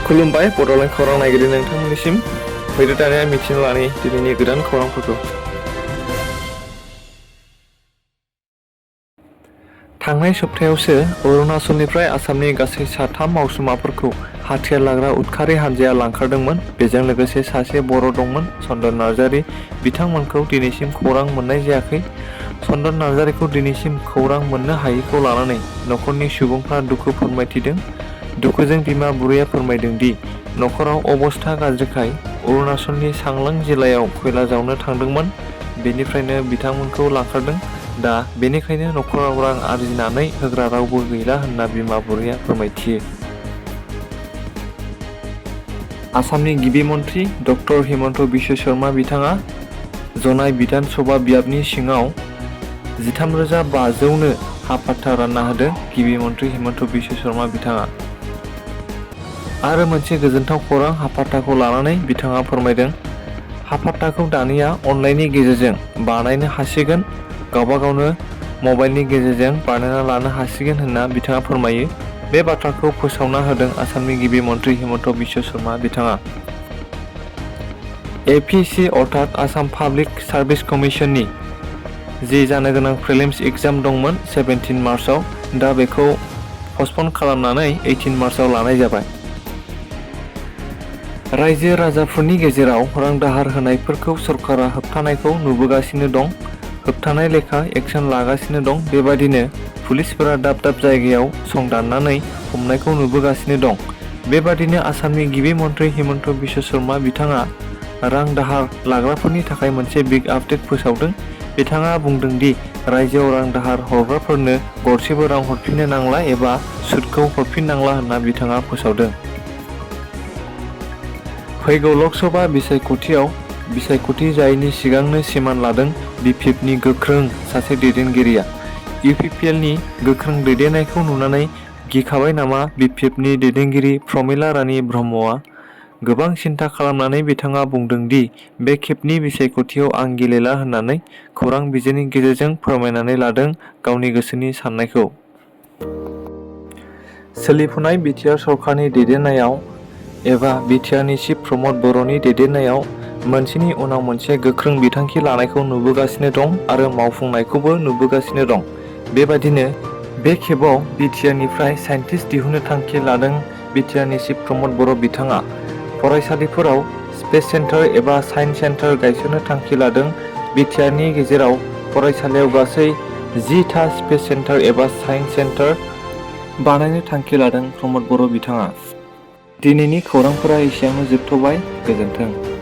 खुलुमबाय बड'लेण्ड खौरां नायगिरि नोंथांमोननिसिम फैदो दानिया मिथिनो लानि दिनैनि गोदान खौरांफोरखौ। थांनाय सप्तायावसो अरुणाचलनिफ्राय आसामनि गासै 3 मावसुमाफोरखौ हाथियार लाग्रा उदखारि हानजाया लांखारदोंमोन। बेजों लोगोसे सासे बर' दंमोन, चन्दन नार्जारी। बिथांमोनखौ दिनैसिम खौरां मोननाय जायाखै। चन्दन नार्जारीखौ दिनैसिम खौरां मोननो हायैखौ लानानै नखरनि सुबुंफ्रा दुखु फोरमायथिदों। दुखुजों बिमा बुरैया फोरमायदों दि नखराव अबस्था गाज्रिखाय अरुणाचलनि चांलां जिल्लायाव खयला जावनो थांदोंमोन। बेनिफ्रायनो बिथांमोनखौ लांखारदों। दा बेनिखायनो नखराव रां आरजिनानै होग्रा रावबो गैला होनना बिमा बुरैया फोरमायथियो। आसामनि गिबि मन्त्रि डक्टर हिमन्त बिश्व शर्मा बिथाङा जनाय बिधान सभा बियाबनि सिङाव 13,500नो हा पाट्टा रानना होदों गिबि मन्त्रि हिमन्त बिश्व शर्मा बिथाङा। आरो मोनसे गोजोनथाव खौरां हा पाट्टाखौ लानानै बिथाङा फोरमायदों। हा पाट्टाखौ दानिया अनलाइननि गेजेरजों बानायनो हासिगोन, गावबा गावनो मबाइलनि गेजेरजों बानायना लानो हासिगोन होनना बिथाङा फोरमायो। बे बाथ्राखौ फोसावना होदों आसामनि गिबि मन्त्रि हिमन्त बिश्व शर्मा बिथाङा। APC अर्थात आसाम पाब्लिक सार्भिस कमिशननि जि जानो गोनां प्रिलिम्स एग्जाम दंमोन 17 मार्चआव, दा बेखौ पस्टपन खालामनानै 18 मार्चआव लानाय जाबाय। रायजो राजाफोरनि गेजेराव रां दाहार होनायफोरखौ सरकारा होबथानायखौ नुबोगासिनो दं। होबथानाय लेखा एक्सन लागासिनो दं। बेबादिनो पुलिसफोरा दाब दाब जायगायाव संदाननानै हमनायखौ नुबोगासिनो दं। बेबादिनो आसामनि गिबि मन्त्रि हिमन्त बिश्व शर्मा बिथाङा रां दाहार लाग्राफोरनि थाखाय मोनसे बिग आपडेट फोसावदों। बिथाङा बुंदों दि रायजोआव रां दाहार हरग्राफोरनो गरसेबो रां हरफिननो नांला एबा सुदखौ हरफिननांला होनना बिथाङा फोसावदों। फैगौ लकसभा बिसायख'थि जायैनि सिगांनो सिमान लादों BPFनि गोख्रों सासे दैदेनगिरिया। UPPLनि गोख्रों दैदेननायखौ नुनानै गिखाबाय नामा BPFनि दैदेनगिरि प्रमिला रानी ब्रह्मआ? गोबां सिन्था खालामनानै बिथाङा बुंदों दि बे खेबनि बिसायख'थियाव आं गेलेला होननानै खौरां बिजोंनि गेजेरजों फोरमायनानै लादों गावनि गोसोनि साननायखौ। सोलिफुनाय BTR सरकारनि दैदेननायाव एबा BTRनि चिफ प्रमद बर'नि दैदेननायाव मोनसेनि उनाव मोनसे गोख्रों बिथांखि लानायखौ नुबोगासिनो दं आरो मावफुंनायखौबो नुबोगासिनो दं। बेबादिनो बे खेबाव BTRनिफ्राय साइन्टिस्ट दिहुननो थांखि लादों BTRनि चिफ प्रमद बर' बिथाङा। फरायसालिफोराव स्पेस सेन्टार एबा साइन्स सेन्टार गायसननो थांखि लादों। BTRनि गेजेराव फरायसालियाव गासै 10टा स्पेस सेन्टार एबा साइन्स सेन्टार बानायनो थांखि लादों प्रमद बर' बिथाङा। दिनैनि खौरांफोरा एसेयावनो जोबथ'बाय। गोजोन्थों।